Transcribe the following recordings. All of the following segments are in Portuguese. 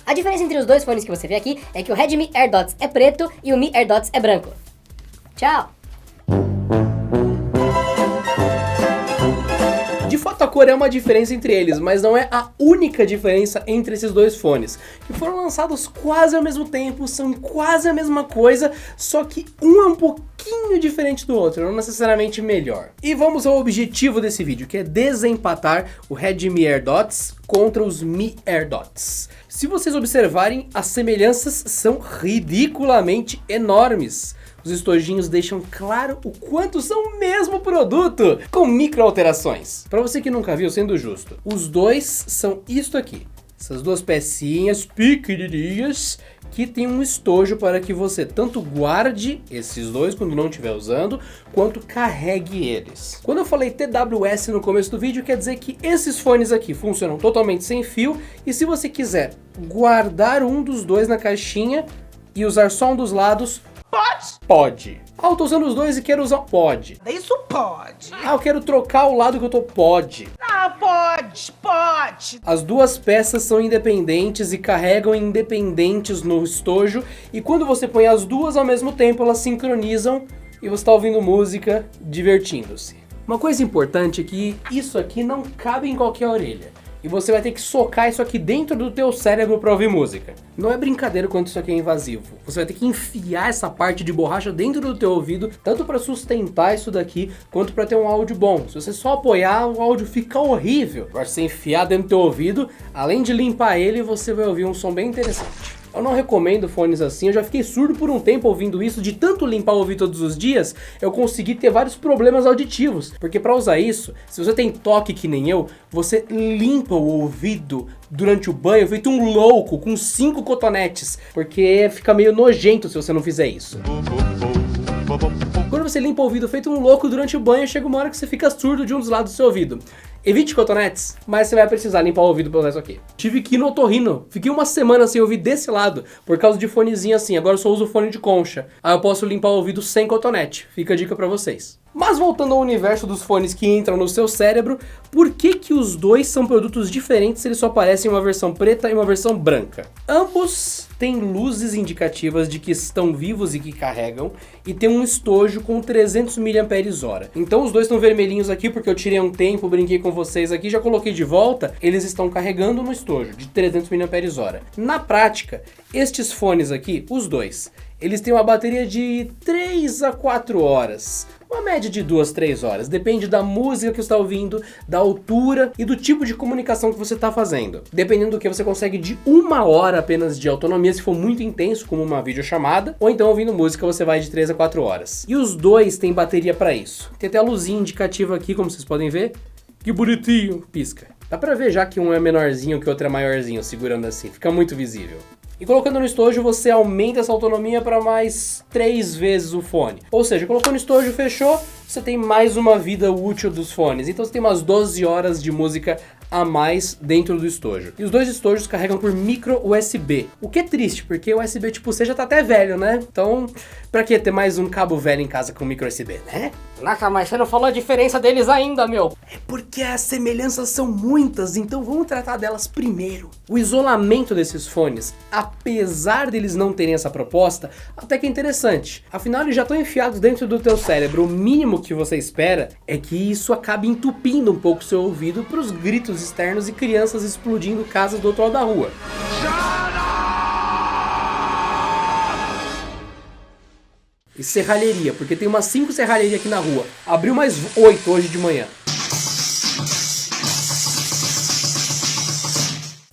A diferença entre os dois fones que você vê aqui é que o Redmi AirDots é preto e o Mi AirDots é branco. Tchau! De fato, a cor é uma diferença entre eles, mas não é a única diferença entre esses dois fones, que foram lançados quase ao mesmo tempo, são quase a mesma coisa, só que um é um pouquinho diferente do outro, não necessariamente melhor. E vamos ao objetivo desse vídeo, que é desempatar o Redmi AirDots contra os Mi AirDots. Se vocês observarem, as semelhanças são ridiculamente enormes. Os estojinhos deixam claro o quanto são o mesmo produto, com micro alterações. Para você que nunca viu, sendo justo, os dois são isto aqui. Essas duas pecinhas pequenininhas que tem um estojo para que você tanto guarde esses dois quando não estiver usando, quanto carregue eles. Quando eu falei TWS no começo do vídeo, quer dizer que esses fones aqui funcionam totalmente sem fio, e se você quiser guardar um dos dois na caixinha e usar só um dos lados, pode. Ah, eu tô usando os dois e quero usar... Pode. Isso pode. Ah, eu quero trocar o lado que eu tô... Pode. Ah, pode. As duas peças são independentes e carregam independentes no estojo. E quando você põe as duas ao mesmo tempo, elas sincronizam e você tá ouvindo música, divertindo-se. Uma coisa importante é que isso aqui não cabe em qualquer orelha. E você vai ter que socar isso aqui dentro do teu cérebro para ouvir música. Não é brincadeira quanto isso aqui é invasivo. Você vai ter que enfiar essa parte de borracha dentro do teu ouvido, tanto para sustentar isso daqui, quanto para ter um áudio bom. Se você só apoiar, o áudio fica horrível. Agora, se você enfiar dentro do teu ouvido, além de limpar ele, você vai ouvir um som bem interessante. Eu não recomendo fones assim, eu já fiquei surdo por um tempo ouvindo isso, de tanto limpar o ouvido todos os dias, eu consegui ter vários problemas auditivos. Porque para usar isso, se você tem toque que nem eu, você limpa o ouvido durante o banho, feito um louco, com 5 cotonetes, porque fica meio nojento se você não fizer isso. Quando você limpa o ouvido feito um louco durante o banho, chega uma hora que você fica surdo de um dos lados do seu ouvido. Evite cotonetes, mas você vai precisar limpar o ouvido pra usar isso aqui. Tive que ir no otorrino. Fiquei uma semana sem ouvir desse lado, por causa de fonezinho assim. Agora eu só uso fone de concha. Aí eu posso limpar o ouvido sem cotonete. Fica a dica pra vocês. Mas voltando ao universo dos fones que entram no seu cérebro, por que que os dois são produtos diferentes se eles só aparecem em uma versão preta e uma versão branca? Ambos têm luzes indicativas de que estão vivos e que carregam, e tem um estojo com 300 mAh. Então os dois estão vermelhinhos aqui porque eu tirei um tempo, brinquei com vocês aqui, já coloquei de volta, eles estão carregando no estojo de 300 mAh. Na prática, estes fones aqui, os dois, eles têm uma bateria de 3 a 4 horas. Uma média de 2, 3 horas. Depende da música que você está ouvindo, da altura e do tipo de comunicação que você está fazendo. Dependendo do que você consegue de 1 hora apenas de autonomia, se for muito intenso, como uma videochamada. Ou então ouvindo música você vai de 3 a 4 horas. E os dois têm bateria para isso. Tem até a luzinha indicativa aqui, como vocês podem ver. Que bonitinho, pisca. Dá pra ver já que um é menorzinho que o outro é maiorzinho, segurando assim. Fica muito visível. E colocando no estojo, você aumenta essa autonomia para mais 3 vezes o fone. Ou seja, colocou no estojo, fechou, você tem mais uma vida útil dos fones. Então você tem umas 12 horas de música a mais dentro do estojo. E os dois estojos carregam por micro USB. O que é triste, porque o USB tipo C já tá até velho, né? Então, pra que ter mais um cabo velho em casa com micro USB, né? Nossa, mas você não falou a diferença deles ainda, meu. É porque as semelhanças são muitas, então vamos tratar delas primeiro. O isolamento desses fones, apesar deles não terem essa proposta, até que é interessante. Afinal, eles já estão enfiados dentro do teu cérebro. O mínimo que você espera é que isso acabe entupindo um pouco o seu ouvido para os gritos externos e crianças explodindo casas do outro lado da rua. E serralheria, porque tem umas 5 serralherias aqui na rua. Abriu mais 8 hoje de manhã.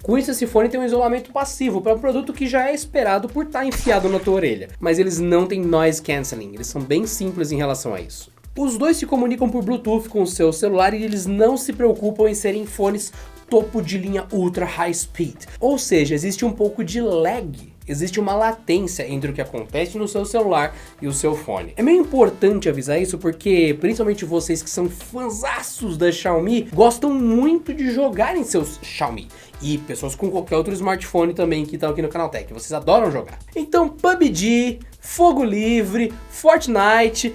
Com isso, esse fone tem um isolamento passivo para um produto que já é esperado por estar enfiado na tua orelha. Mas eles não têm noise cancelling, eles são bem simples em relação a isso. Os dois se comunicam por Bluetooth com o seu celular e eles não se preocupam em serem fones topo de linha ultra high speed. Ou seja, existe um pouco de lag. Existe uma latência entre o que acontece no seu celular e o seu fone. É meio importante avisar isso porque, principalmente vocês que são fãzaços da Xiaomi, gostam muito de jogar em seus Xiaomi. E pessoas com qualquer outro smartphone também que estão aqui no Canaltech, vocês adoram jogar. Então PUBG, Fogo Livre, Fortnite,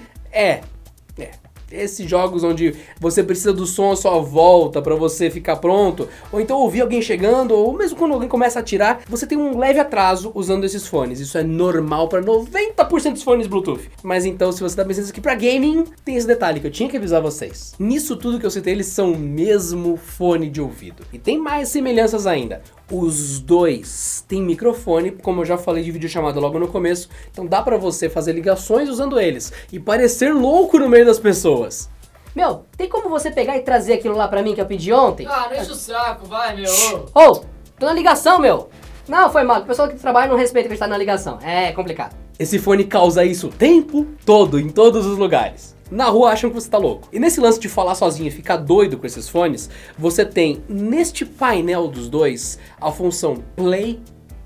Esses jogos onde você precisa do som à sua volta pra você ficar pronto, ou então ouvir alguém chegando, ou mesmo quando alguém começa a atirar, você tem um leve atraso usando esses fones. Isso é normal pra 90% dos fones Bluetooth. Mas então, se você tá pensando aqui pra gaming, tem esse detalhe que eu tinha que avisar vocês. Nisso tudo que eu citei, eles são o mesmo fone de ouvido. E tem mais semelhanças ainda. Os dois têm microfone, como eu já falei de videochamada logo no começo, então dá pra você fazer ligações usando eles e parecer louco no meio das pessoas. Meu, tem como você pegar e trazer aquilo lá pra mim que eu pedi ontem? Ah, não enche o saco, vai, meu. Ô, tô na ligação, meu. Não, foi mal, o pessoal que trabalha não respeita que a gente tá na ligação. É complicado. Esse fone causa isso o tempo todo, em todos os lugares. Na rua acham que você tá louco. E nesse lance de falar sozinho e ficar doido com esses fones, você tem neste painel dos dois a função play,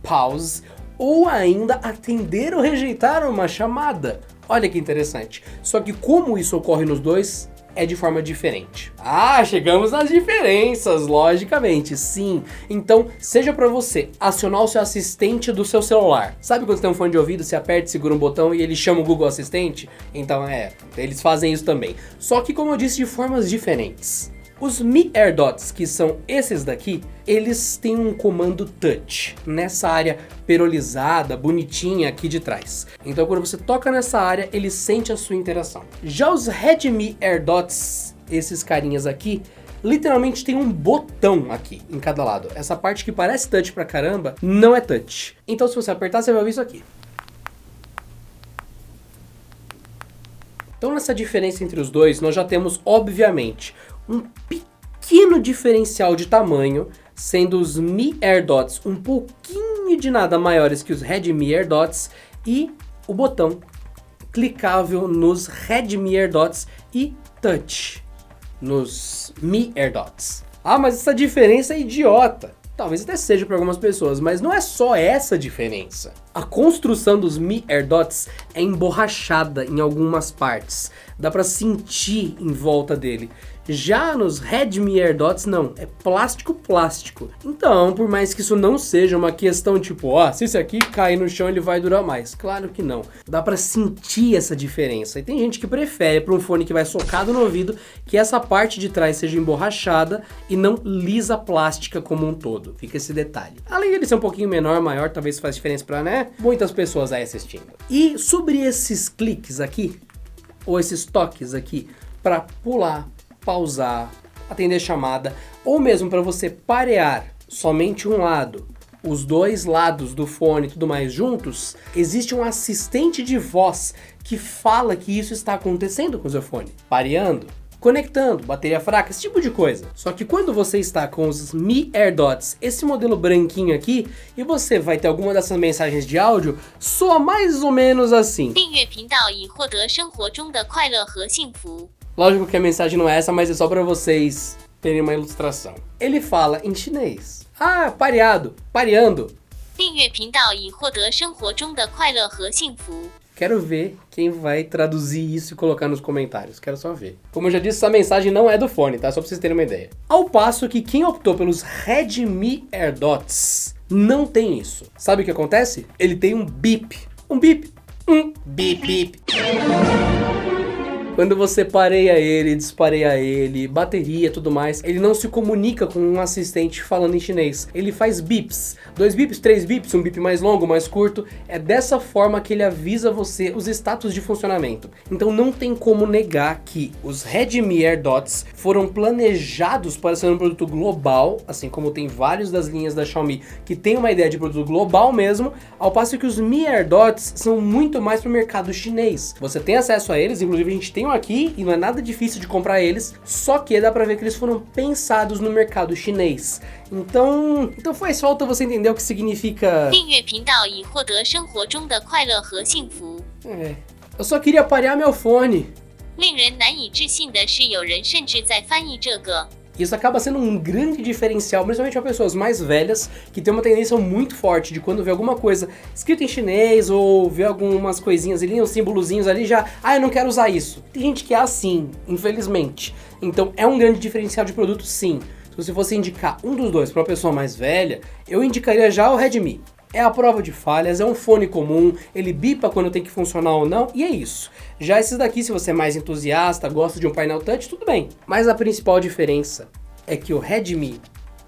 pause ou ainda atender ou rejeitar uma chamada. Olha que interessante. Só que como isso ocorre nos dois, é de forma diferente. Ah, chegamos nas diferenças, logicamente, sim. Então, seja pra você acionar o seu assistente do seu celular. Sabe quando você tem um fone de ouvido, você aperta e segura um botão e ele chama o Google Assistente? Então eles fazem isso também. Só que, como eu disse, de formas diferentes. Os Mi AirDots, que são esses daqui, eles têm um comando touch nessa área perolizada, bonitinha aqui de trás. Então quando você toca nessa área, ele sente a sua interação. Já os Redmi AirDots, esses carinhas aqui, literalmente tem um botão aqui em cada lado. Essa parte que parece touch pra caramba, não é touch. Então se você apertar, você vai ouvir isso aqui. Então nessa diferença entre os dois, nós já temos, obviamente, um pequeno diferencial de tamanho, sendo os Mi AirDots um pouquinho de nada maiores que os Redmi AirDots e o botão clicável nos Redmi AirDots e touch nos Mi AirDots. Ah, mas essa diferença é idiota. Talvez até seja para algumas pessoas, mas não é só essa diferença. A construção dos Mi AirDots é emborrachada em algumas partes. Dá para sentir em volta dele. Já nos Redmi AirDots não, é plástico. Então, por mais que isso não seja uma questão tipo, se esse aqui cair no chão ele vai durar mais. Claro que não. Dá pra sentir essa diferença. E tem gente que prefere para um fone que vai socado no ouvido que essa parte de trás seja emborrachada e não lisa plástica como um todo. Fica esse detalhe. Além de ele ser um pouquinho menor, maior, talvez faz diferença pra, muitas pessoas aí assistindo. E sobre esses cliques aqui, ou esses toques aqui, para pular, pausar, atender chamada, ou mesmo para você parear somente um lado, os dois lados do fone e tudo mais juntos, existe um assistente de voz que fala que isso está acontecendo com o seu fone, pareando, conectando, bateria fraca, esse tipo de coisa. Só que quando você está com os Mi AirDots, esse modelo branquinho aqui, e você vai ter alguma dessas mensagens de áudio, soa mais ou menos assim. Lógico que a mensagem não é essa, mas é só para vocês terem uma ilustração. Ele fala em chinês. Pareado, pareando. Quero ver quem vai traduzir isso e colocar nos comentários. Quero só ver. Como eu já disse, essa mensagem não é do fone, tá? Só pra vocês terem uma ideia. Ao passo que quem optou pelos Redmi AirDots não tem isso. Sabe o que acontece? Ele tem um bip. Um bip. Bip, bip. Quando você pareia ele, despareia ele, bateria e tudo mais, ele não se comunica com um assistente falando em chinês. Ele faz bips. 2 bips, 3 bips, um bip mais longo, mais curto. É dessa forma que ele avisa você os status de funcionamento. Então não tem como negar que os Redmi AirDots foram planejados para ser um produto global, assim como tem vários das linhas da Xiaomi que tem uma ideia de produto global mesmo, ao passo que os Mi AirDots são muito mais para o mercado chinês. Você tem acesso a eles, inclusive a gente tem aqui e não é nada difícil de comprar eles, só que dá pra ver que eles foram pensados no mercado chinês. Então faz falta você entender o que significa... Eu só queria parear meu fone. Isso acaba sendo um grande diferencial, principalmente para pessoas mais velhas, que tem uma tendência muito forte de quando vê alguma coisa escrita em chinês ou vê algumas coisinhas ali, uns símbolozinhos ali, já, eu não quero usar isso. Tem gente que é assim, infelizmente. Então é um grande diferencial de produto, sim. Se você fosse indicar um dos dois para uma pessoa mais velha, eu indicaria já o Redmi. É a prova de falhas, é um fone comum, ele bipa quando tem que funcionar ou não, e é isso. Já esses daqui, se você é mais entusiasta, gosta de um painel touch, tudo bem. Mas a principal diferença é que o Redmi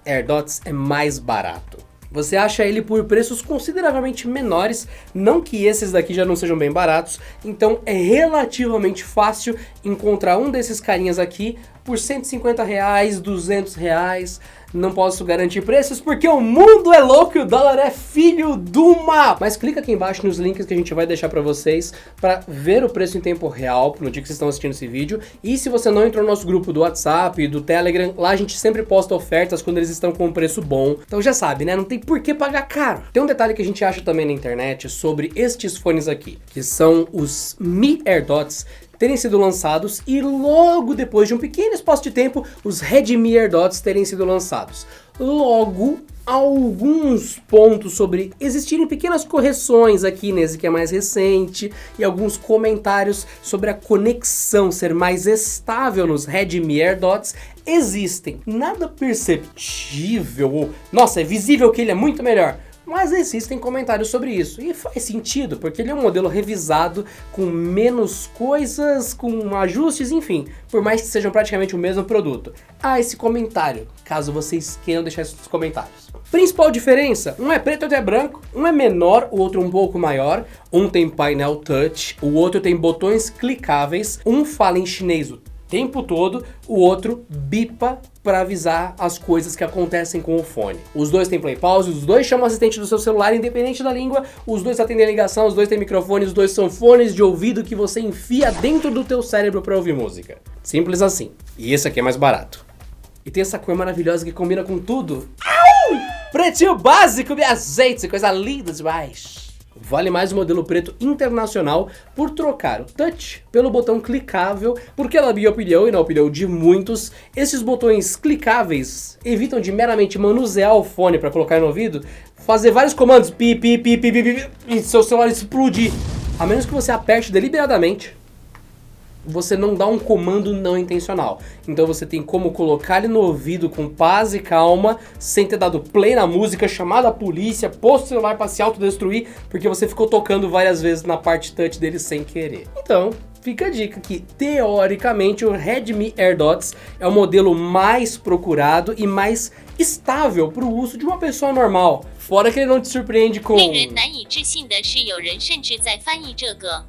AirDots é mais barato. Você acha ele por preços consideravelmente menores, não que esses daqui já não sejam bem baratos, então é relativamente fácil encontrar um desses carinhas aqui por R$150, R$200. Não posso garantir preços porque o mundo é louco e o dólar é filho do mal. Mas clica aqui embaixo nos links que a gente vai deixar pra vocês para ver o preço em tempo real no dia que vocês estão assistindo esse vídeo. E se você não entrou no nosso grupo do WhatsApp e do Telegram, lá a gente sempre posta ofertas quando eles estão com um preço bom. Então já sabe, né? Não tem por que pagar caro. Tem um detalhe que a gente acha também na internet sobre estes fones aqui, que são os Mi AirDots, terem sido lançados e logo depois de um pequeno espaço de tempo, os Redmi AirDots terem sido lançados. Logo, alguns pontos sobre existirem pequenas correções aqui nesse que é mais recente e alguns comentários sobre a conexão ser mais estável nos Redmi AirDots existem. Nada perceptível, nossa, é visível que ele é muito melhor. Mas existem comentários sobre isso, e faz sentido, porque ele é um modelo revisado, com menos coisas, com ajustes, enfim, por mais que sejam praticamente o mesmo produto. Ah, esse comentário, caso vocês queiram deixar esses comentários. Principal diferença, um é preto e outro é branco, um é menor, o outro um pouco maior, um tem painel touch, o outro tem botões clicáveis, um fala em chinês o tempo todo, o outro bipa para avisar as coisas que acontecem com o fone. Os dois têm play pause, os dois chamam o assistente do seu celular independente da língua, os dois atendem a ligação, os dois têm microfone, os dois são fones de ouvido que você enfia dentro do teu cérebro para ouvir música. Simples assim. E esse aqui é mais barato. E tem essa cor maravilhosa que combina com tudo. Au! Pretinho básico, minha gente, coisa linda demais. Vale mais o modelo preto internacional por trocar o touch pelo botão clicável, porque na minha opinião e na opinião de muitos, esses botões clicáveis evitam de meramente manusear o fone para colocar no ouvido, fazer vários comandos pi, pi, pi, pi, pi, pi, e seu celular explodir. A menos que você aperte deliberadamente, você não dá um comando não intencional. Então você tem como colocar ele no ouvido com paz e calma, sem ter dado play na música, chamado a polícia, posto o celular para se autodestruir, porque você ficou tocando várias vezes na parte touch dele sem querer. Então, fica a dica que, teoricamente, o Redmi AirDots é o modelo mais procurado e mais estável para o uso de uma pessoa normal. Fora que ele não te surpreende com...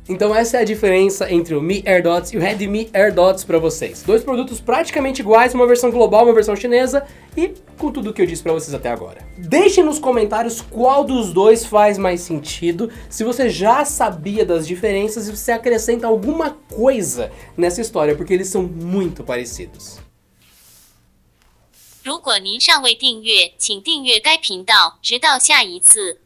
Então essa é a diferença entre o Mi AirDots e o Redmi AirDots para vocês. Dois produtos praticamente iguais, uma versão global, uma versão chinesa, e com tudo que eu disse para vocês até agora. Deixe nos comentários qual dos dois faz mais sentido, se você já sabia das diferenças e se você acrescenta alguma coisa nessa história, porque eles são muito parecidos. 如果您尚未订阅，请订阅该频道，直到下一次。